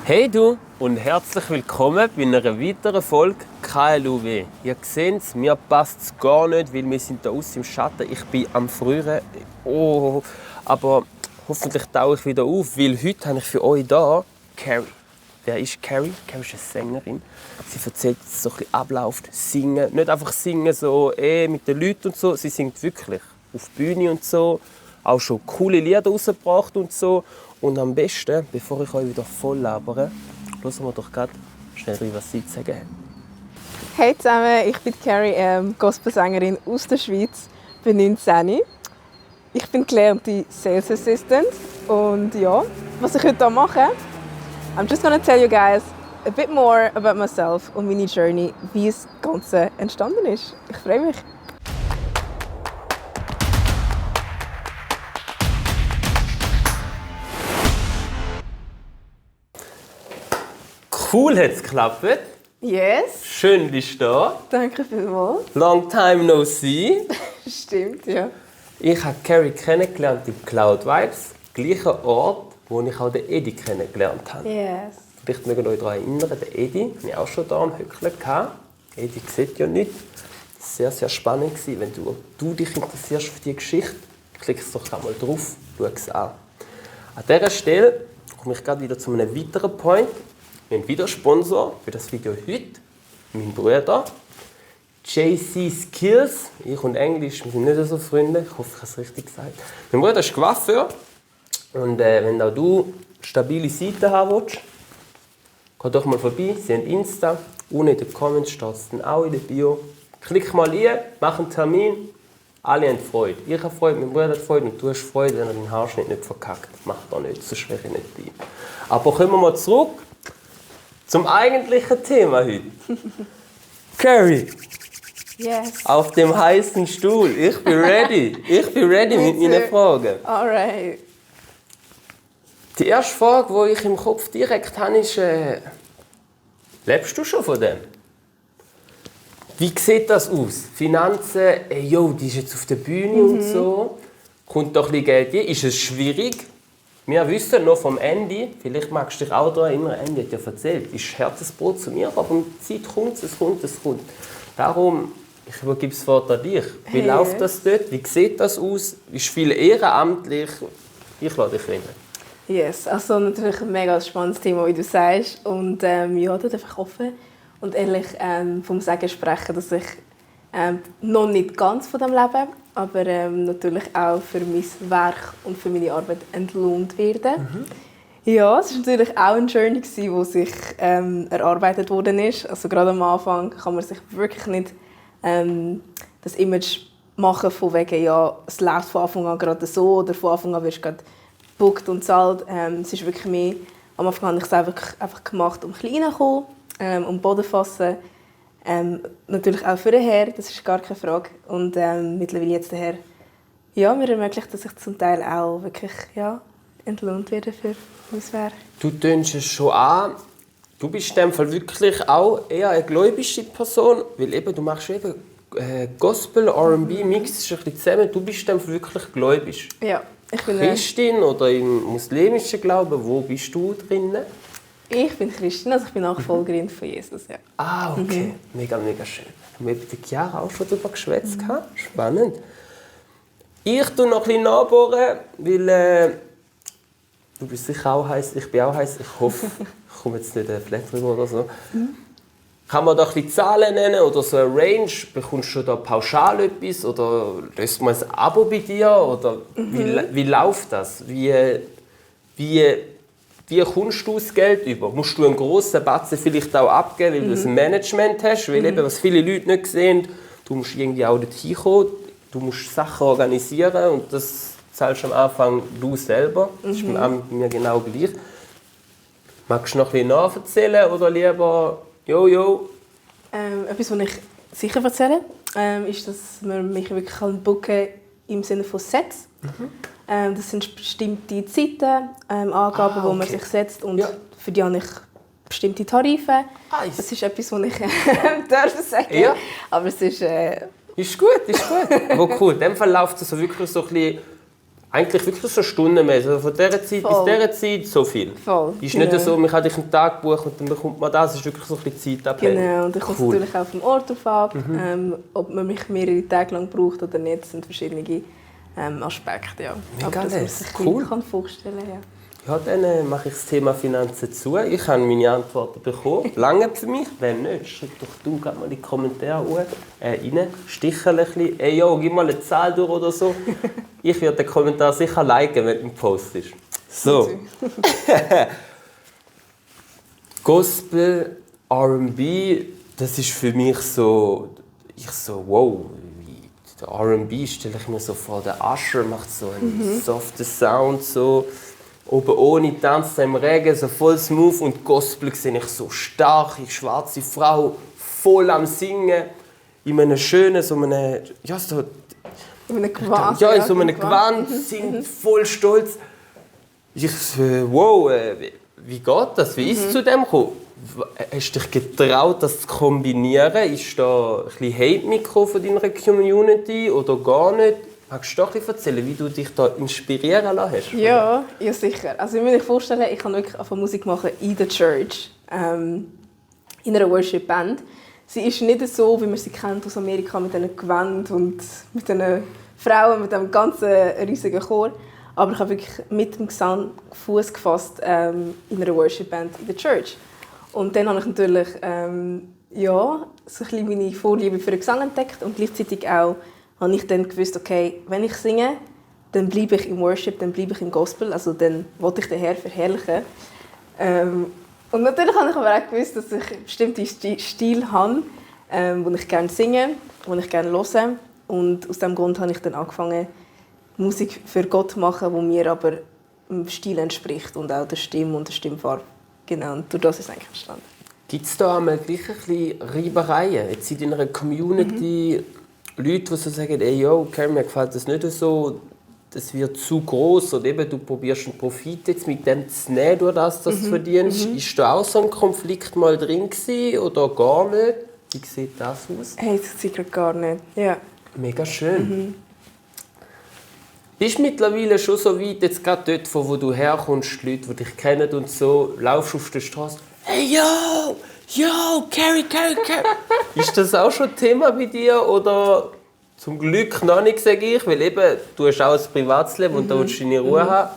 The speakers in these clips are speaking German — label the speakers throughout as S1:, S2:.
S1: Hey du und herzlich willkommen bei einer weiteren Folge KLUW. Ihr seht es, mir passt es gar nicht, weil wir sind da aus im Schatten. Ich bin am Frieren. Oh, aber hoffentlich tauche ich wieder auf, weil heute habe ich für euch da Carrie. Wer ist Carrie? Carrie ist eine Sängerin. Sie erzählt, wie es so ein bisschen abläuft. Singen. Nicht einfach singen so mit den Leuten und so. Sie singt wirklich auf der Bühne und so. Auch schon coole Lieder rausgebracht und so. Und am besten, bevor ich euch wieder voll labere, hören wir doch gerade schnell rein, was sie zu sagen haben.
S2: Hey zusammen, ich bin Carrie, Gospelsängerin aus der Schweiz, bin 19. Ich bin gelernte Sales Assistant und ja, was ich heute hier mache, I'm just gonna tell you guys a bit more about myself und meine Journey, wie das Ganze entstanden ist. Ich freue mich.
S1: Cool hat es geklappt.
S2: Yes.
S1: Schön bist du da.
S2: Danke vielmals.
S1: Long time no see.
S2: Stimmt, ja.
S1: Ich habe Carrie kennengelernt im Cloud Vibes, gleicher Ort, wo ich auch den Edi kennengelernt habe.
S2: Yes.
S1: Vielleicht mögt ihr euch daran erinnern, den Edi, den ich auch schon hier am Höckeln hatte. Edi sieht ja nicht. Sehr, sehr spannend war, wenn du dich interessierst für diese Geschichte. Klickst doch da mal drauf, schau es an. An dieser Stelle komme ich gerade wieder zu einem weiteren Point. Wir haben wieder Sponsor für das Video heute. Mein Bruder. JC Skills. Ich und Englisch, wir sind nicht so Freunde. Ich hoffe, ich habe es richtig gesagt. Mein Bruder ist Coiffeur. Und wenn auch du stabile Seiten haben willst, geh doch mal vorbei. Sie haben Insta. Unten in den Comments steht es dann auch in der Bio. Klick mal rein, mach einen Termin. Alle haben Freude. Ich habe Freude, mein Bruder hat Freude und du hast Freude, wenn er den Haarschnitt nicht verkackt. Macht er nicht, so schwer nicht bei. Aber kommen wir mal zurück zum eigentlichen Thema heute. Carrie.
S2: Yes.
S1: Auf dem heißen Stuhl. Ich bin ready. Ich bin ready mit meinen Fragen.
S2: Alright.
S1: Die erste Frage, die ich im Kopf direkt habe, ist: lebst du schon von dem? Wie sieht das aus? Finanzen, die ist jetzt auf der Bühne und so. Kommt doch ein bisschen Geld rein. Ist es schwierig? Wir wissen noch vom Andy, vielleicht magst du dich auch daran erinnern, Andy hat ja erzählt, ist Herzensbrot zu mir, aber mit der Zeit kommt es kommt. Darum, ich übergebe das Wort an dich. Wie läuft das dort? Wie sieht das aus? Ist viel ehrenamtlich? Ich lasse dich reden.
S2: Yes, also natürlich ein mega spannendes Thema, wie du sagst. Und ja, dort einfach offen und ehrlich vom Sagen sprechen, dass ich noch nicht ganz von dem lebe, aber natürlich auch für mein Werk und für meine Arbeit entlohnt werde. Ja, es war natürlich auch eine Journey, die sich erarbeitet worden ist. Also gerade am Anfang kann man sich wirklich nicht das Image machen von wegen, ja, es läuft von Anfang an gerade so oder von Anfang an wirst du gerade gebucht und zahlt. Es ist wirklich mehr, am Anfang habe ich es einfach gemacht, um ein bisschen reinzukommen, um Boden zu fassen. Natürlich auch für den Herr, das ist gar keine Frage. Und mittlerweile jetzt der Herr, ja, mir ermöglicht, dass ich zum Teil auch wirklich entlohnt werde für mein Werk.
S1: Du tönst es schon an. Du bist in dem Fall wirklich auch eher eine gläubige Person, weil eben, du machst eben Gospel, R&B, mixst ein bisschen zusammen. Du bist in dem Fall wirklich gläubig.
S2: Ja, ich bin
S1: Christin oder im muslimischen Glauben, wo bist du drin?
S2: Ich bin Christin, also ich bin Nachfolgerin von Jesus, ja.
S1: Ah, okay. Mega, mega schön. Haben wir mit den Chiara auch schon darüber geschwätzt? Spannend. Ich tue noch ein bisschen nachbohren, weil du bist sicher auch heiß, ich bin auch heiß. Ich hoffe, ich komme jetzt nicht flat drüber oder so. Kann man da ein bisschen Zahlen nennen oder so eine Range? Bekommst du da pauschal etwas oder löst man ein Abo bei dir? Oder wie läuft das? Wie kommst du das Geld über? Musst du einen grossen Batzen vielleicht auch abgeben, weil du ein Management hast? Weil eben, was viele Leute nicht sehen, du musst irgendwie auch dorthin kommen, du musst Sachen organisieren und das zahlst am Anfang du selber. Das ist bei mir genau gleich. Magst du noch ein bisschen nacherzählen oder lieber Jojo?
S2: Etwas, was ich sicher erzähle, ist, dass man mich wirklich booken im Sinne von Sets. Das sind bestimmte Zeiten, Angaben, wo man sich setzt und für die habe ich bestimmte Tarife. Das ist etwas, was ich darf sagen.
S1: Ja.
S2: Aber es ist
S1: Ist gut, ist gut. Aber cool, in dem Fall läuft es so wirklich so ein bisschen Eigentlich wirklich so stundenmäßig. Also von dieser Zeit bis dieser Zeit so viel.
S2: Voll.
S1: Ist
S2: genau.
S1: nicht so, man kann dich einen Tag buchen und dann bekommt man das. Es ist wirklich so ein bisschen zeitabhängig.
S2: Genau, und dann kommt es natürlich auch vom Ort drauf ab, ob man mich mehrere Tage lang braucht oder nicht. Das sind verschiedene Aspekte. Ja.
S1: Mega
S2: aber dass man
S1: nice.
S2: sich
S1: Cool.
S2: kann vorstellen kann. Ja.
S1: Ja, dann mache ich das Thema Finanzen zu. Ich habe meine Antworten bekommen. Lange für mich? Wenn nicht, schreib doch du gerne mal in die Kommentare rein. Stichel ein bisschen. Ey, yo, gib mal eine Zahl durch oder so. Ich werde den Kommentar sicher liken, wenn du ihn postest. So. Gospel, R&B, das ist für mich so... wow, der R&B stelle ich mir so vor. Der Usher macht so einen soften Sound, so... Oben ohne tanzt im Regen, so voll smooth, und Gospel sehe ich so stark, eine schwarze Frau, voll am Singen, in einem schönen, so einem, ja, so...
S2: In einem Gewand.
S1: Ja, in so einem Gewand, singt voll stolz. Ich so, wow, wie geht das? Wie ist es zu dem gekommen? Hast du dich getraut, das zu kombinieren? Ist da ein bisschen Hate mitgekommen von deiner Community oder gar nicht? Magst du doch erzählen, wie du dich da inspirieren lassen hast?
S2: Ja, sicher. Also ich muss mir vorstellen, ich kann wirklich anfangen Musik machen in der Church, in einer Worship-Band. Sie ist nicht so, wie man sie kennt aus Amerika, mit diesen Gewänden und mit diesen Frauen, mit dem ganzen riesigen Chor. Aber ich habe wirklich mit dem Gesang Fuß gefasst in einer Worship-Band in der Church. Und dann habe ich natürlich so ein bisschen meine Vorliebe für den Gesang entdeckt und gleichzeitig auch habe ich dann gewusst, okay, wenn ich singe, dann bleibe ich im Worship, dann bleibe ich im Gospel, also dann wollte ich den Herrn verherrlichen. Und natürlich habe ich aber auch gewusst, dass ich bestimmte Stil habe, wo ich gerne singe, wo ich gerne höre. Und aus diesem Grund habe ich dann angefangen, Musik für Gott zu machen, die mir aber dem Stil entspricht und auch der Stimme und der Stimmfarbe. Genau, und durch das ist es eigentlich entstanden.
S1: Gibt es da einmal gleich ein bisschen Reibereien? Jetzt in deiner Community Leute, die so sagen, ey, yo, Carrie, mir gefällt das nicht so, das wird zu gross, oder eben, du probierst einen Profit jetzt mit dem zu nehmen, durch das du verdienst. Ist da auch so ein Konflikt mal drin gewesen, oder gar nicht? Wie sieht das aus?
S2: Hey, das sieht gerade gar nicht. Ja.
S1: Mega schön. Bist du mittlerweile schon so weit, jetzt gerade dort, von wo du herkommst, die Leute, die dich kennen und so, laufst auf der Straße, hey, yo, Carrie. Ist das auch schon Thema bei dir, oder zum Glück noch nicht, sage ich, weil eben, du hast auch ein Privatsleben und da willst du deine Ruhe haben.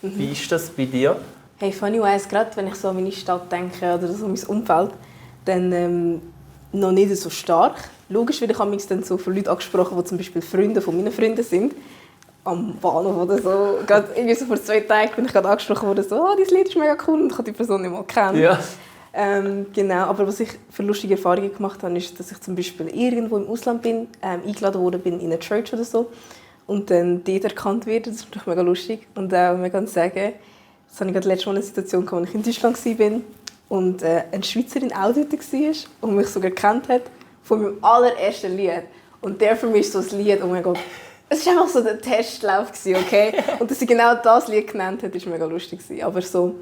S1: Wie ist das bei dir?
S2: Hey, funny wise, gerade wenn ich so an meine Stadt denke oder so an mein Umfeld, dann noch nicht so stark. Logisch werde ich dann so von Leuten angesprochen, die zum Beispiel Freunde von meinen Freunden sind. Am Bahnhof oder so. Gerade irgendwie so vor 2 Tagen bin ich gerade angesprochen worden, so, oh, dieses Lied ist mega cool, und ich habe die Person nicht mal kennen.
S1: Ja.
S2: Genau, aber was ich für lustige Erfahrungen gemacht habe, ist, dass ich zum Beispiel irgendwo im Ausland bin, eingeladen worden bin in eine Church oder so, und dann dort erkannt werde. Das ist natürlich mega lustig. Und auch mega sagen, das hatte ich gerade letztes Mal eine Situation, als ich in Deutschland war und eine Schweizerin auch dort war und mich sogar gekannt hat von meinem allerersten Lied. Und der für mich ist so ein Lied, oh mein Gott, es war einfach so der Testlauf, okay? Und dass sie genau das Lied genannt hat, war mega lustig. Aber so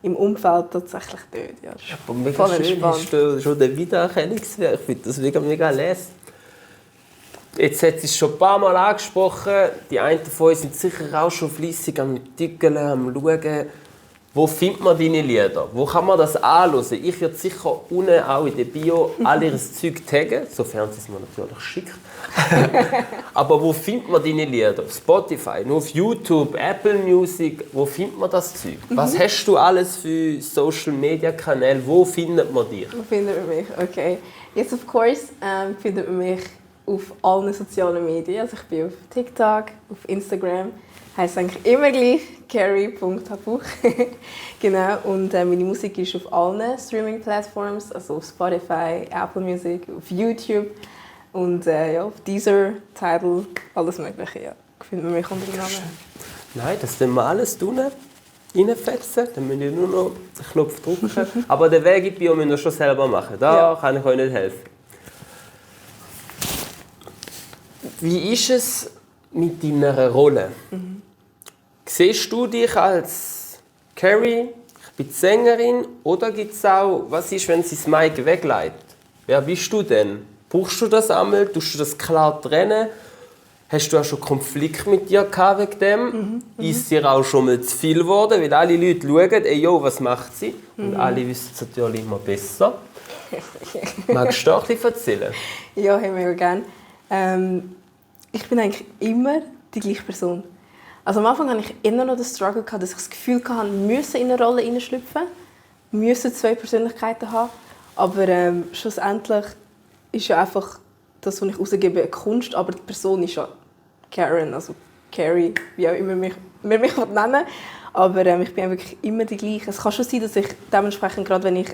S2: im Umfeld tatsächlich nicht. Ja,
S1: aber mega schön, hast du schon den Wiedererkennungswert. Ich finde das mega lässig. Jetzt hat es schon ein paar Mal angesprochen. Die einen von uns sind sicher auch schon fleissig am Tügeln, am Schauen. Wo findet man deine Lieder? Wo kann man das anhören? Ich werde sicher unten auch in der Bio all ihr Zeug taggen, sofern sie es mir natürlich schickt. Aber wo findet man deine Lieder? Auf Spotify, nur auf YouTube, Apple Music. Wo findet man das Zeug? Was hast du alles für Social Media Kanäle? Wo findet man dich?
S2: Wo findet man mich? Okay. Jetzt, of course, findet man mich auf allen sozialen Medien. Also ich bin auf TikTok, auf Instagram. Heisst eigentlich immer gleich carrie.habuch. Genau. Und meine Musik ist auf allen Streaming-Plattforms, also auf Spotify, Apple Music, auf YouTube und auf Deezer, Tidal, alles Mögliche. Ja. Findet man mich unter dem Namen.
S1: Nein, das tun wir alles reinfetzen. Dann müssen wir nur noch den Knopf drücken. Aber den Weg in die Bio müssen wir schon selber machen. Da kann ich euch nicht helfen. Wie ist es mit deiner Rolle? Siehst du dich als Carrie, ich bin die Sängerin, oder gibt es auch, was ist, wenn sie das Mic wegleitet? Wer bist du denn? Brauchst du das einmal? Tust du das klar trennen? Hast du auch schon Konflikt mit dir gehabt wegen dem? Ist dir auch schon mal zu viel geworden? Weil alle Leute schauen, ey, yo, was macht sie? Und alle wissen es natürlich immer besser. Magst du da ein bisschen erzählen?
S2: Ja, haben wir ja gerne. Ich bin eigentlich immer die gleiche Person. Also am Anfang hatte ich immer noch den Struggle, dass ich das Gefühl hatte, ich in eine Rolle hineinschlüpfen, müssen 2 Persönlichkeiten haben. Aber schlussendlich ist ja einfach das, was ich rausgebe, eine Kunst, aber die Person ist ja Karen, also Carrie, wie auch immer man mich nennen. Aber ich bin wirklich immer die gleiche. Es kann schon sein, dass ich dementsprechend, gerade wenn ich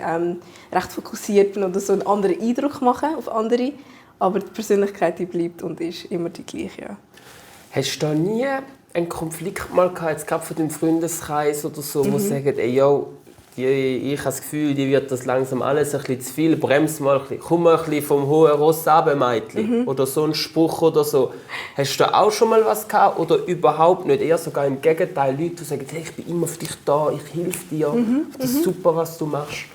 S2: recht fokussiert bin oder so, einen anderen Eindruck mache auf andere, aber die Persönlichkeit die bleibt und ist immer die gleiche. Ja.
S1: Hast du da nie einen Konflikt mal gehabt, jetzt gerade von deinem Freundeskreis oder so, wo sagen, ey, yo, ich habe das Gefühl, die wird das langsam alles ein bisschen zu viel, bremst mal ein bisschen, komm mal ein bisschen vom hohen Ross runter, Mädchen. Oder so ein Spruch oder so. Hast du da auch schon mal was gehabt oder überhaupt nicht? Eher sogar im Gegenteil, Leute, die sagen, hey, ich bin immer für dich da, ich helfe dir, das ist super, was du machst.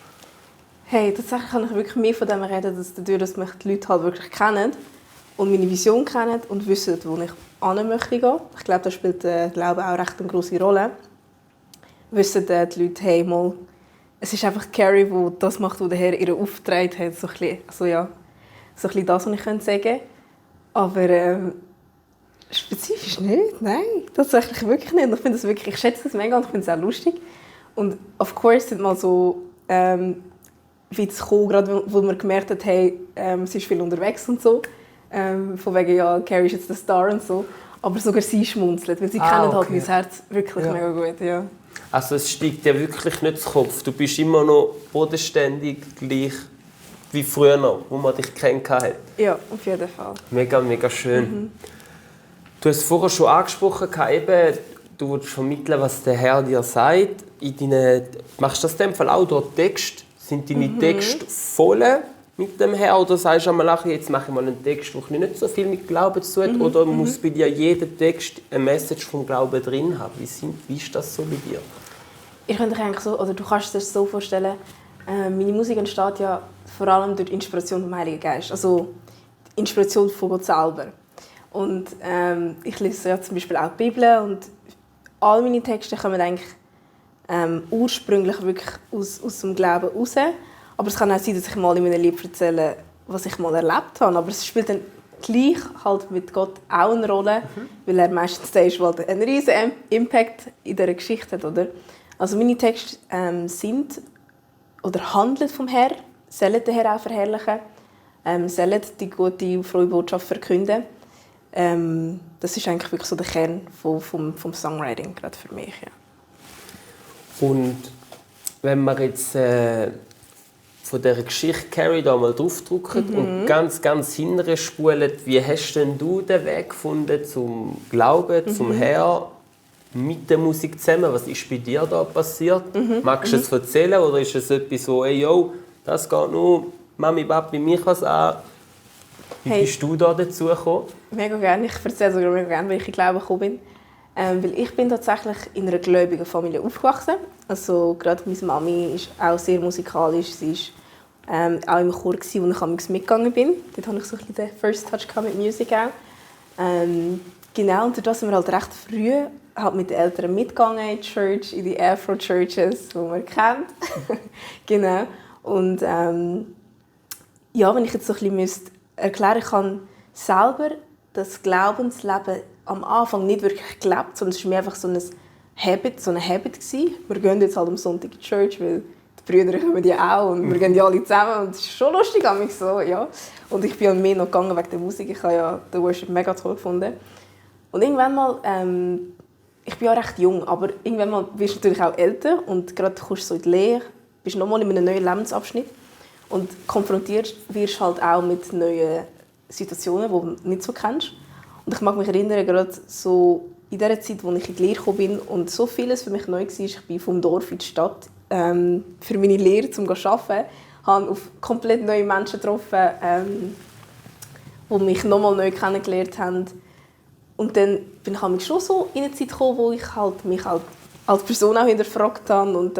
S2: Hey, tatsächlich kann ich wirklich mehr von dem reden, dass dadurch, dass mich die Leute halt wirklich kennen und meine Vision kennen und wissen, wo ich hin möchte gehen. Ich glaube, da spielt der Glaube auch recht eine grosse Rolle. Wissen die Leute, hey, mal, es ist einfach Carrie, die das macht, was der Herr ihr aufgetragen hat. So ein bisschen, also ja, so ein bisschen das, was ich sagen könnte. Aber spezifisch nicht, nein, tatsächlich wirklich nicht. Ich finde das wirklich, ich schätze das mega und ich finde es auch lustig. Und of course sind mal so Witze gekommen, gerade wo man gemerkt hat, hey, sie ist viel unterwegs und so. Von wegen, ja, Carrie ist jetzt der Star und so. Aber sogar sie schmunzelt, weil sie kennen halt mein Herz wirklich mega gut, ja.
S1: Also es steigt dir wirklich nicht zu Kopf. Du bist immer noch bodenständig gleich wie früher noch, wo man dich kennengelernt hat.
S2: Ja, auf jeden Fall.
S1: Mega, mega schön. Du hast vorher schon angesprochen, eben, du willst vermitteln, was der Herr dir sagt. Machst du das in dem Fall auch durch Text? Sind deine Texte voll mit dem Herr? Oder sagst du einmal, jetzt mache ich mal einen Text, der nicht so viel mit Glauben zu tun hat? Oder muss bei dir jeder Text eine Message vom Glauben drin haben? Wie ist das so bei dir?
S2: Ich könnte eigentlich so, oder du kannst dir das so vorstellen, meine Musik entsteht ja vor allem durch die Inspiration vom Heiligen Geist. Also die Inspiration von Gott selber. Und ich lese ja zum Beispiel auch die Bibel und all meine Texte kommen eigentlich ursprünglich wirklich aus dem Glauben raus. Aber es kann auch sein, dass ich mal in meinem Leben erzähle, was ich mal erlebt habe. Aber es spielt dann gleich halt mit Gott auch eine Rolle, weil er meistens der ist, der einen riesen Impact in dieser Geschichte hat. Oder? Also meine Texte sind oder handeln vom Herrn, sollen den Herrn auch verherrlichen, sollen die gute, frohe Botschaft verkünden. Das ist eigentlich wirklich so der Kern vom Songwriting, gerade für mich. Ja.
S1: Und wenn wir jetzt von dieser Geschichte Carrie da mal draufdrücken und ganz, ganz hinten spulen, wie hast denn du den Weg gefunden zum Glauben, zum Herrn, mit der Musik zusammen? Was ist bei dir da passiert? Magst du es erzählen oder ist es etwas so, ey, yo, das geht nur Mami, Papi, mich was an? Wie bist du da dazu gekommen?
S2: Mega gerne. Ich erzähle sogar mega gerne, wie ich in Glauben gekommen bin. Weil ich bin tatsächlich in einer gläubigen Familie aufgewachsen. Also gerade meine Mami ist auch sehr musikalisch. Sie war auch im Chor, wo ich mitgegangen bin. Dort hatte ich so ein bisschen den First Touch mit Musik auch. Genau, und dadurch sind wir halt recht früh halt mit den Eltern mitgegangen in die Church, in die Afro-Churches, die man kennt. Genau. Und ja, wenn ich jetzt so ein bisschen erklären kann, selber das Glaubensleben am Anfang nicht wirklich gelebt, sondern es war mir einfach so ein Habit gewesen. Wir gehen jetzt halt am Sonntag in die Church, weil die Brüder kommen ja auch und wir gehen ja alle zusammen und es ist schon lustig so, ja. Und ich bin mehr noch gegangen wegen der Musik, ich habe ja den Worship mega toll gefunden. Und irgendwann mal, ich bin ja recht jung, aber irgendwann mal wirst du natürlich auch älter und gerade kommst du so in die Lehre, bist nochmal in einem neuen Lebensabschnitt und konfrontiert wirst halt auch mit neuen Situationen, die du nicht so kennst. Und ich mag mich erinnern, gerade so in der Zeit, als ich in die Lehre gekommen bin und so vieles für mich neu war, ich bin vom Dorf in die Stadt für meine Lehre, um zu arbeiten, habe auf komplett neue Menschen getroffen, die mich nochmal neu kennengelernt haben. Und dann bin ich schon so in eine Zeit gekommen, wo ich mich als Person auch hinterfragt habe und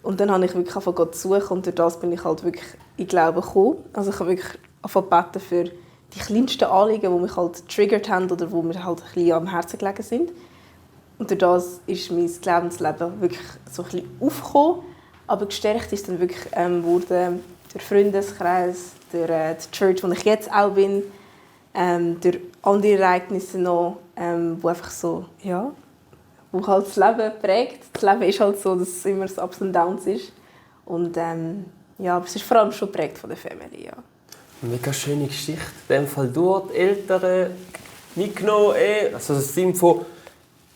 S2: Und dann habe ich wirklich angefangen zu suchen und durch das bin ich halt wirklich in Glauben gekommen. Also ich habe wirklich angefangen zu beten für die kleinsten Anliegen, die mich halt getriggert haben oder die mir halt ein bisschen am Herzen gelegen sind. Und durch das ist mein Glaubensleben wirklich so ein bisschen aufgekommen. Aber gestärkt ist dann wirklich wurde der Freundeskreis, durch die Church, wo ich jetzt auch bin, durch andere Ereignisse noch, wo einfach so, ja, wo halt das Leben prägt. Das Leben ist halt so, dass es immer so Ups und Downs ist. Und ja, aber es ist vor allem schon geprägt von der Family, ja.
S1: Mega schöne Geschichte. In dem Fall durch die Eltern mitgenommen. Also das Sinn von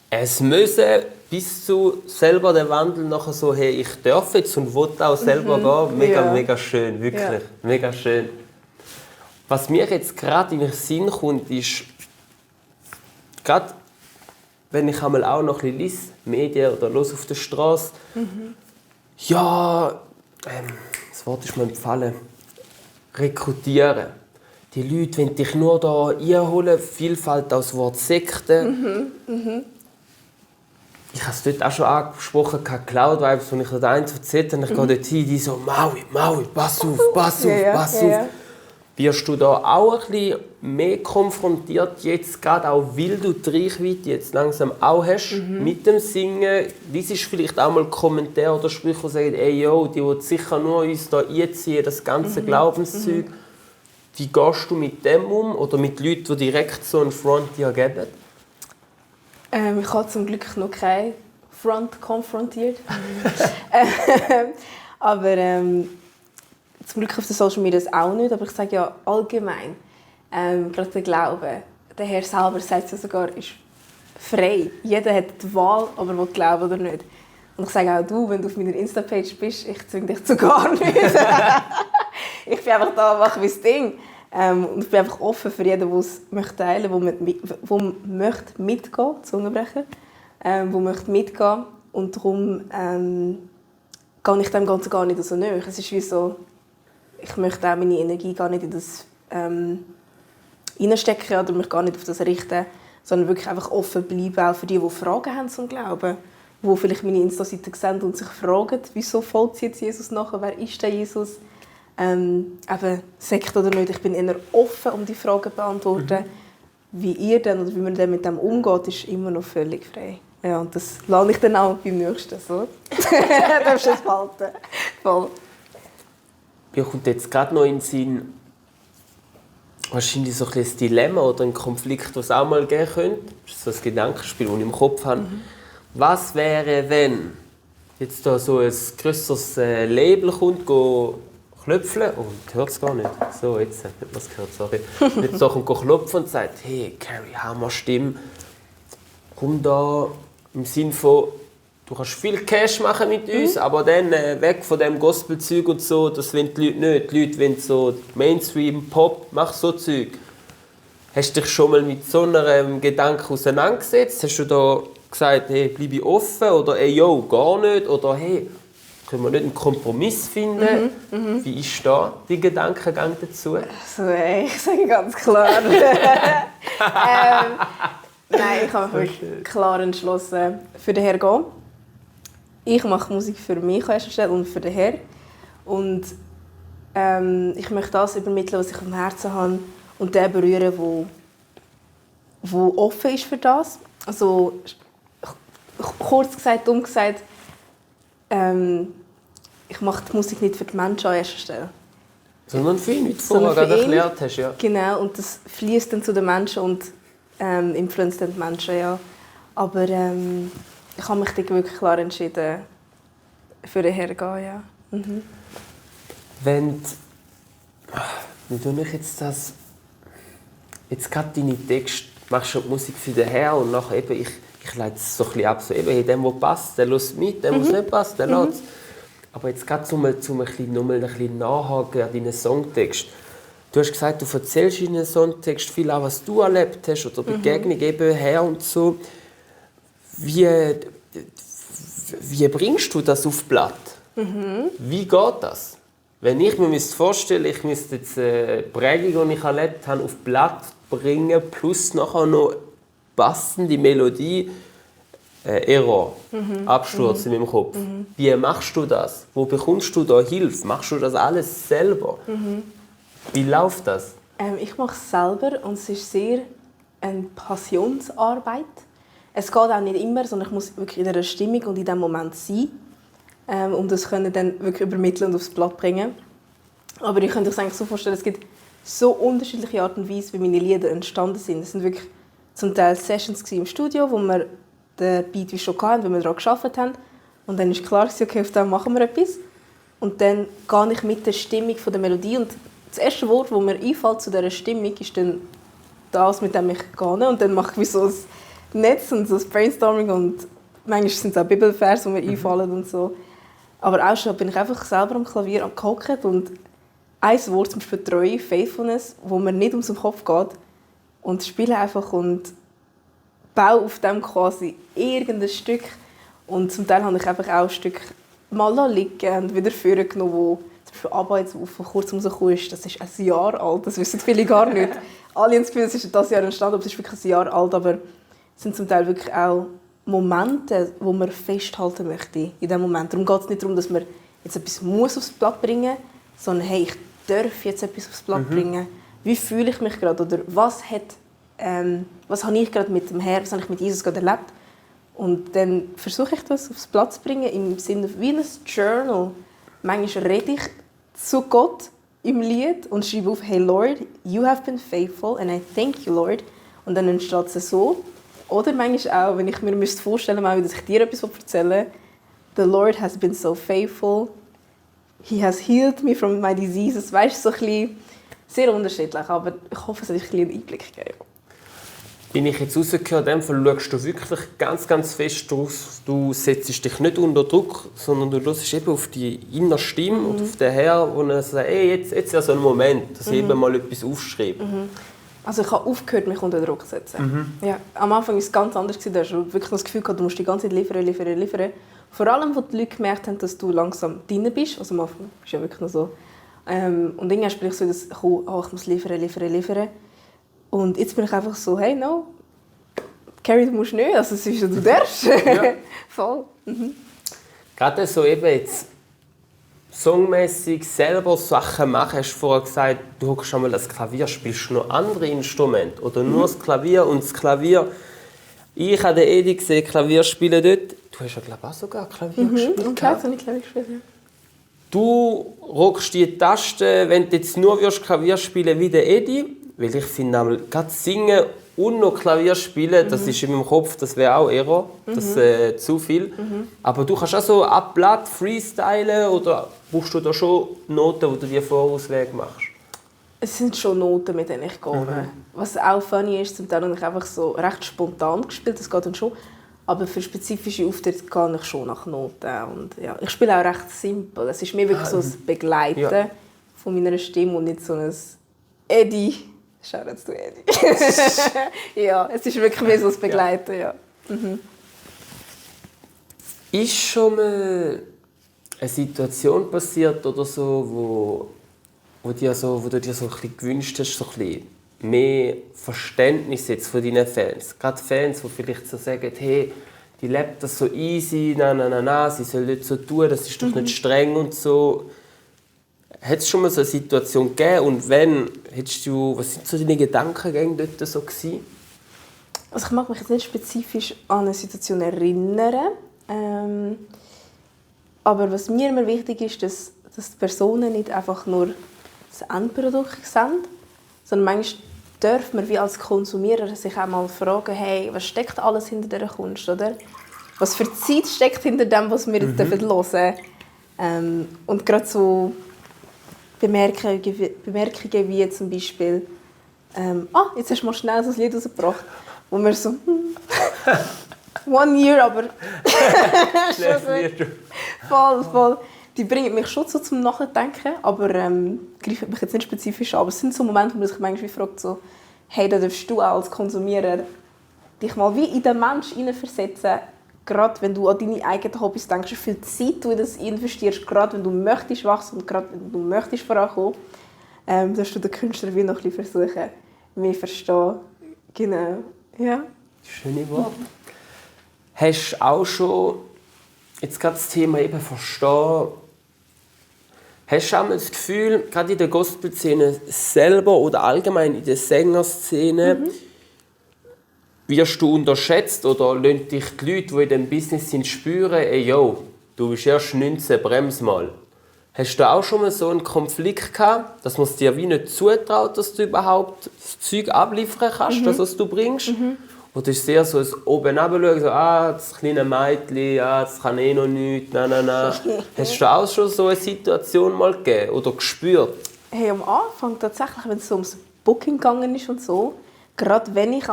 S1: es müssen bis zu selber den Wandel nachher so, hey, ich darf jetzt und will auch selber gehen. Mega, mega schön, wirklich. Ja. Mega schön. Was mir jetzt gerade in den Sinn kommt, ist, gerade wenn ich einmal auch noch ein bisschen lese, Medien oder los auf der Straße, ja, das Wort ist mir entfallen, rekrutieren. Die Leute wollen dich nur da einholen, Vielfalt aus Wort Sekte. Ich habe es dort auch schon angesprochen, Cloud Vibes, wenn ich das eins erzählt habe, ich gehe dort hin, die so, Maui, pass auf, pass auf. Wirst du da auch ein bisschen mehr konfrontiert, jetzt gerade auch, weil du die Reichweite jetzt langsam auch hast, mit dem Singen? Dies ist vielleicht auch mal Kommentare oder Sprüche, die sagen, ey, yo, die will sicher nur uns da einziehen, das ganze Glaubenszeug. Wie gehst du mit dem um? Oder mit Leuten, die direkt so einen Front dir geben?
S2: Ich habe zum Glück noch keinen Front konfrontiert. Aber zum Glück auf den Social Media auch nicht. Aber ich sage ja allgemein, gerade der Glaube, der Herr selber sagt ja sogar, ist frei. Jeder hat die Wahl, ob er glauben oder nicht. Und ich sage auch du, wenn du auf meiner Insta-Page bist, ich zwinge dich zu gar nichts. Ich bin einfach da, mache mein Ding. Und ich bin einfach offen für jeden, der es teilen möchte, der mitgehen, Zunge brechen, der mitgehen. Und darum gehe ich dem Ganzen gar nicht so nahe. Es ist wie so, ich möchte auch meine Energie gar nicht in das reinstecken oder mich gar nicht auf das richten, sondern wirklich einfach offen bleiben, auch für die Fragen haben zum Glauben, die vielleicht meine Insta-Seite sehen und sich fragen, wieso folgt jetzt Jesus nachher, wer ist denn Jesus? Eben Sekte oder nicht, ich bin eher offen, um die Fragen zu beantworten. Wie ihr dann oder wie man dann mit dem umgeht, ist immer noch völlig frei. Ja, und das lade ich dann auch beim Nächsten. So. Darfst du es behalten. Voll.
S1: Mir kommt jetzt gerade noch in den Sinn, wahrscheinlich so ein Dilemma oder ein Konflikt, was es auch mal geben könnte. Das ist so ein Gedankenspiel, das ich im Kopf habe. Was wäre, wenn jetzt da so ein grösseres Label kommt, klopfen und hört es gar nicht. So, jetzt hat man es gehört, sorry. Jetzt so kommt klopfen und sagt, hey, Carrie, Hammer Stimme. Komm da im Sinne von, du kannst viel Cash machen mit uns, aber dann weg von dem Gospel-Zeug und so, das wollen die Leute nicht. Die Leute wollen so Mainstream, Pop, mach so Zeug. Hast du dich schon mal mit so einem Gedanken auseinandergesetzt? Hast du da gesagt, hey, bleibe offen oder hey, yo, gar nicht? Oder hey, können wir nicht einen Kompromiss finden? Wie ist da der Gedankengang dazu?
S2: Also, ich sage ganz klar. Nein, ich habe mich klar entschlossen, für den Herrn zu gehen. Ich mache Musik für mich und für den Herrn. Und ich möchte das übermitteln, was ich am Herzen habe. Und den berühren, der offen ist für das. Also, kurz gesagt, dumm gesagt, ich mache die Musik nicht für die Menschen an erster Stelle.
S1: Sondern für ihn, wie du vorher gerade erklärt hast. Ja.
S2: Genau, und das fließt dann zu den Menschen und influenzt dann die Menschen. Ja. Aber ich habe mich wirklich klar entschieden, für den Herrn zu gehen. Ja.
S1: Wie tue ich jetzt das? Jetzt gerade deine Texte, machst du die Musik für den Herrn und nachher eben, ich leite es so ein bisschen ab, so eben, hey, dem, der passt, der hört mit, dem, was nicht passt, der lässt es. Aber jetzt gerade nochmal ein bisschen nachhaken an deinen Songtext. Du hast gesagt, du erzählst in deinen Songtext viel auch, was du erlebt hast oder Begegnung eben her und so. Wie bringst du das auf Blatt? Wie geht das? Wenn ich mir vorstelle, ich müsste jetzt eine Prägung, die ich erlebt habe, auf Blatt bringen, plus nachher noch passende Melodie, Error, Absturz in meinem Kopf. Wie machst du das? Wo bekommst du da Hilfe? Machst du das alles selber? Wie läuft das?
S2: Ich mache es selber und es ist sehr eine Passionsarbeit. Es geht auch nicht immer, sondern ich muss wirklich in dieser Stimmung und in diesem Moment sein, um das dann wirklich übermitteln und aufs Blatt bringen. Aber ich könnte euch eigentlich so vorstellen, es gibt so unterschiedliche Art und Weise, wie meine Lieder entstanden sind. Es sind wirklich zum Teil Sessions im Studio, wo wir den Beat wie schon hatten, weil wir daran gearbeitet haben. Und dann war klar, okay, auf dem machen wir etwas. Und dann gehe ich mit der Stimmung von der Melodie. Und das erste Wort, das mir einfällt zu dieser Stimmung, ist dann das, mit dem ich gehe. Und dann mache ich wie so ein Netz und so ein Brainstorming. Und manchmal sind es auch Bibelverse, die mir einfallen und so. Aber auch schon bin ich einfach selber am Klavier gehockt und ein Wort, zum Beispiel Treue, Faithfulness, wo mir nicht ums Kopf geht. Und spiele einfach und baue auf dem quasi irgendein Stück. Und zum Teil habe ich einfach auch ein Stück mal liegen und wieder vorgenommen, wo zum Beispiel Arbeit, die vor kurzem rausgekommen ist. Das ist ein Jahr alt, das wissen viele gar nicht. Alle haben das Gefühl, es ist dieses Jahr entstanden, aber es ist wirklich ein Jahr alt. Aber es sind zum Teil wirklich auch Momente, die man festhalten möchte in diesem Moment. Darum geht es nicht darum, dass man jetzt etwas aufs Blatt bringen muss, sondern hey, ich darf jetzt etwas aufs Blatt bringen. Wie fühle ich mich gerade? Oder was habe ich gerade mit dem Herrn, was habe ich mit Jesus gerade erlebt? Und dann versuche ich das aufs Blatt zu bringen, im Sinne wie ein Journal. Manchmal rede ich zu Gott im Lied und schreibe auf, «Hey Lord, you have been faithful and I thank you, Lord.» Und dann entsteht es so. Oder manchmal auch, wenn ich mir vorstellen müsste, dass ich dir etwas erzähle, «The Lord has been so faithful. He has healed me from my diseases.» Weißt du, so ein bisschen sehr unterschiedlich, aber ich hoffe, es hat euch einen Einblick gegeben.
S1: Wenn ich jetzt rausgehört habe, schaust du wirklich ganz, ganz fest draus. Du setzt dich nicht unter Druck, sondern du hörst eben auf die innere Stimme und auf den Herrn, wo er sagt, hey, jetzt ist ja so ein Moment, dass ich eben mal etwas aufschreibe.
S2: Also ich habe aufgehört, mich unter Druck zu setzen. Ja, am Anfang war es ganz anders. Du hast wirklich das Gefühl gehabt, du musst die ganze Zeit liefern. Vor allem, als die Leute gemerkt haben, dass du langsam drin bist. Also am Anfang ist ja wirklich noch so. Und irgendwann bin ich so, dass ich muss liefern. Und jetzt bin ich einfach so, hey, no, Carrie, du musst nicht, also es ist ja, du darfst. Ja. Voll.
S1: Gerade so eben jetzt songmäßig selber Sachen machen, hast du vorher gesagt, du hockst einmal das Klavier, spielst du noch andere Instrumente oder nur das Klavier und das Klavier. Ich habe den Edi gesehen, Klavier spielen dort. Du hast ja, glaube ich, auch sogar Klavier gespielt.
S2: Und klar, habe ich Klavier gespielt, ja.
S1: Du rockst die Tasten, wenn du jetzt nur Klavier spielen wie der Edi, weil ich finde, gerade singen und noch Klavier spielen, das ist in meinem Kopf, das wäre auch Error, das zu viel. Aber du kannst auch so ab Blatt freestylen oder brauchst du da schon Noten, wo du die Vorausweg machst?
S2: Es sind schon Noten, mit denen ich gehe. Was auch funny ist, zum Teil habe ich einfach so recht spontan gespielt, das geht dann schon. Aber für spezifische Auftritte gehe ich schon nach Noten. Und ja, ich spiele auch recht simpel. Es ist mir wirklich so ein Begleiten von meiner Stimme und nicht so ein Eddie. Schau jetzt, du Eddie. Ja, es ist wirklich mehr so ein Begleiten. Ja.
S1: Ist schon mal eine Situation passiert oder so, wo du dir so ein bisschen gewünscht hast, so ein bisschen mehr Verständnis jetzt von deinen Fans? Gerade Fans, die vielleicht so sagen, hey, die lebt das so easy, na, sie soll nicht so tun, das ist doch nicht streng und so. Hat es schon mal so eine Situation gegeben und wenn, was sind so deine Gedankengänge dort so gewesen?
S2: Also ich mag mich jetzt nicht spezifisch an eine Situation erinnern, aber was mir immer wichtig ist, dass die Personen nicht einfach nur das Endprodukt sehen, sondern manchmal darf man wie als Konsumierer sich auch mal fragen, hey, was steckt alles hinter dieser Kunst, oder? Was für Zeit steckt hinter dem, was wir jetzt hören? Und gerade so Bemerkungen wie zum Beispiel jetzt hast du mal schnell so ein Lied rausgebracht, wo wir so 1 year, aber voll. Die bringen mich schon so zum Nachdenken, aber greifen mich jetzt nicht spezifisch an. Aber es sind so Momente, wo man sich manchmal fragt, so, hey, da darfst du auch als Konsumierer dich mal wie in den Menschen hineinversetzen, gerade wenn du an deine eigenen Hobbys denkst, wie viel Zeit du in das investierst, gerade wenn du möchtest wachsen und gerade wenn du möchtest vorankommen, dass du den Künstler wie noch ein bisschen versuchen, mehr verstehen. Genau, ja.
S1: Schöne Worte. Hast du auch schon jetzt gerade das Thema eben verstehen, Hast du auch das Gefühl, gerade in der Gospel-Szene selber oder allgemein in der Sängerszene, wirst du unterschätzt oder lassen dich die Leute, die in diesem Business sind, spüren, ey, yo, du bist erst 19, bremse mal. Hast du auch schon mal so einen Konflikt gehabt, dass man es dir wie nicht zutraut, dass du überhaupt das Zeug abliefern kannst, das, was du bringst? Oder ist es eher so ein oben runterschauen, so, das kleine Mädchen, das kann eh noch nichts, nein. Hast du auch schon so eine Situation mal gegeben oder gespürt?
S2: Hey, am Anfang tatsächlich, wenn es so ums Booking gegangen ist und so, gerade wenn ich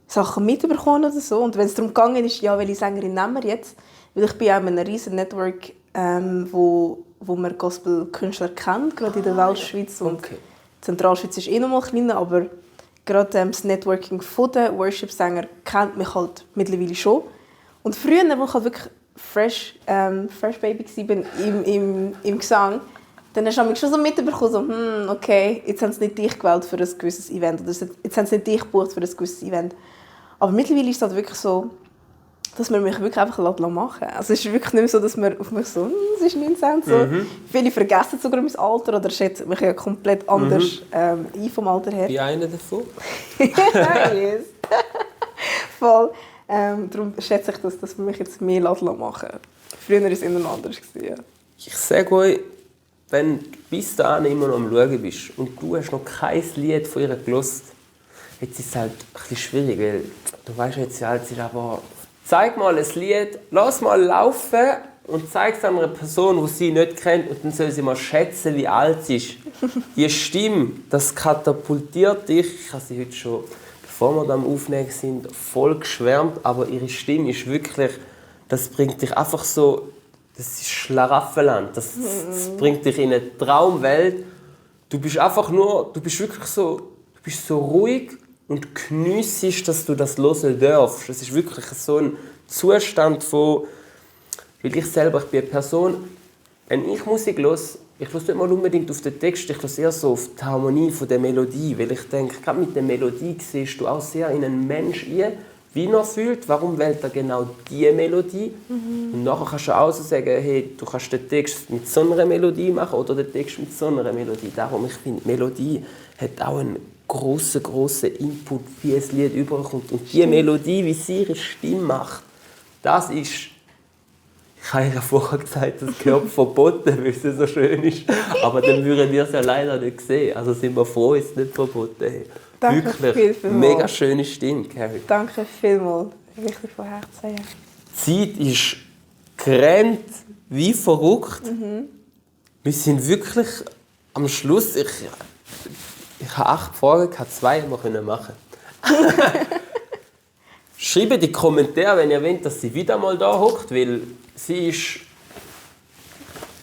S2: Sachen mitbekomme oder so, und wenn es darum gegangen ist, ja, welche Sängerin nehmen wir jetzt, weil ich bin auch in einem riesen Network, wo man Gospel-Künstler kennt, gerade in der Weltschweiz. Und die Zentralschweiz ist eh noch mal kleiner, aber gerade das Networking der Worship-Sänger kennt mich halt mittlerweile schon. Und früher, als ich halt wirklich fresh Baby war im Gesang, dann hast du mich schon so mitbekommen, so, okay, jetzt haben sie nicht dich gewählt für ein gewisses Event, oder jetzt haben sie nicht dich gebucht für ein gewisses Event. Aber mittlerweile ist es halt wirklich so, dass man mich wirklich einfach machen lässt. Also es ist wirklich nicht mehr so, dass man auf mich so, es ist 19, so. Viele vergessen sogar mein Alter oder schätzen mich ja komplett anders ein vom Alter her.
S1: Wie einer davon?
S2: Yes. Voll. Darum schätze ich das, dass man mich jetzt mehr machen lässt. Früher war es immer anders. Ja.
S1: Ich sage euch, wenn du bis dahin immer noch am Schauen bist und du hast noch kein Lied von ihr gehört, jetzt ist es halt ein bisschen schwierig, weil du weißt jetzt, wie alt sie ist, aber zeig mal ein Lied, lass mal laufen und zeig es einer Person, die sie nicht kennt, und dann soll sie mal schätzen, wie alt sie ist. Die Stimme, das katapultiert dich. Ich habe sie heute schon, bevor wir am Aufnehmen sind, voll geschwärmt, aber ihre Stimme ist wirklich, das bringt dich einfach so, das ist Schlaraffenland, das bringt dich in eine Traumwelt. Du bist einfach nur, du bist wirklich so, du bist so ruhig und geniessest, dass du das hören darfst. Das ist wirklich so ein Zustand von, weil ich selber, ich bin eine Person, wenn ich Musik höre, ich höre nicht mal unbedingt auf den Text, ich höre eher so auf die Harmonie von der Melodie, weil ich denke, gerade mit der Melodie siehst du auch sehr in einen Menschen ein, wie er fühlt, warum wählt er genau diese Melodie. Und nachher kannst du auch so sagen, hey, du kannst den Text mit so einer Melodie machen oder den Text mit so einer Melodie. Darum, ich finde, Melodie hat auch einen grossen Input, wie ein Lied überkommt. Und die Melodie, wie sie ihre Stimme macht, das ist, ich habe ja vorher gesagt, das gehört verboten, weil es so schön ist. Aber dann würden wir es ja leider nicht sehen. Also sind wir froh, dass es nicht verboten ist.
S2: Danke
S1: wirklich,
S2: vielmals.
S1: Mega schöne Stimme, Carrie.
S2: Danke vielmals. Wirklich von Herzen. Ja.
S1: Die Zeit ist gerannt wie verrückt. Wir sind wirklich am Schluss. Ich habe 8 Fragen, 2 haben wir machen. Schreibt in die Kommentare, wenn ihr wollt, dass sie wieder mal da hockt, weil sie ist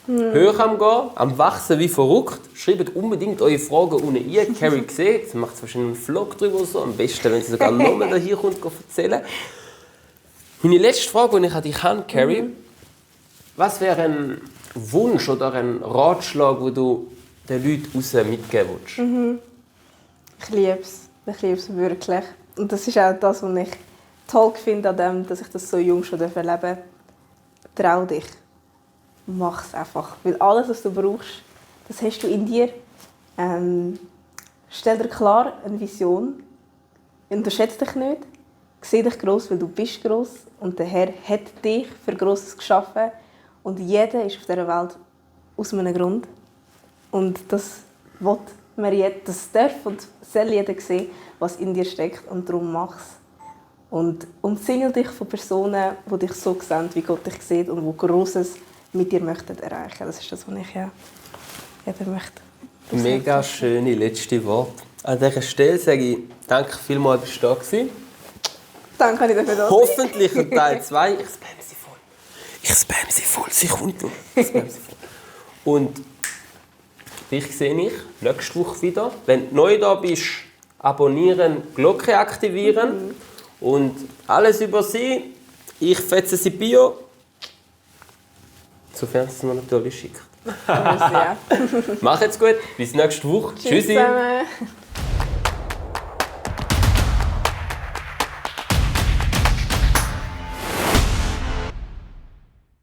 S1: hoch am Gehen, am Wachsen wie verrückt. Schreibt unbedingt eure Fragen unten ein. Carrie sieht, sie macht wahrscheinlich einen Vlog darüber so. Am besten, wenn sie sogar nochmal hier kommt, erzählen. Meine letzte Frage, die ich an dich habe, Carrie. Was wäre ein Wunsch oder ein Ratschlag, den du den Leuten raus mitgeben willst?
S2: Ich liebe es. Ich liebe es wirklich. Und das ist auch das, was ich toll finde an dem, dass ich das so jung schon erleben darf. Trau dich. Mach es einfach. Weil alles, was du brauchst, das hast du in dir. Stell dir klar eine Vision. Unterschätze dich nicht. Sieh dich gross, weil du bist gross. Und der Herr hat dich für Grosses geschaffen. Und jeder ist auf dieser Welt aus einem Grund. Und das will man jetzt, das darf und soll jeder sehen, was in dir steckt. Und darum mach es. Und umzingel dich von Personen, die dich so sehen, wie Gott dich sieht und die Grosses mit dir möchten erreichen. Das ist das, was ich ja jeder möchte.
S1: Mega schöne letzte Worte. An dieser Stelle sage ich danke vielmals, dass du da warst.
S2: Danke, dass ich da
S1: Hoffentlich ein Teil 2. Ich spam sie voll. Sie kommt noch. Ich spam sie voll. Und dich sehe ich nächste Woche wieder. Wenn du neu da bist, abonnieren, Glocke aktivieren. Und alles über sie. Ich fetze sie Bio. Sofern es mir natürlich schickt.
S2: Ja.
S1: Mach jetzt gut. Bis nächste Woche.
S2: Tschüss.
S1: Tschüssi.
S2: Zusammen.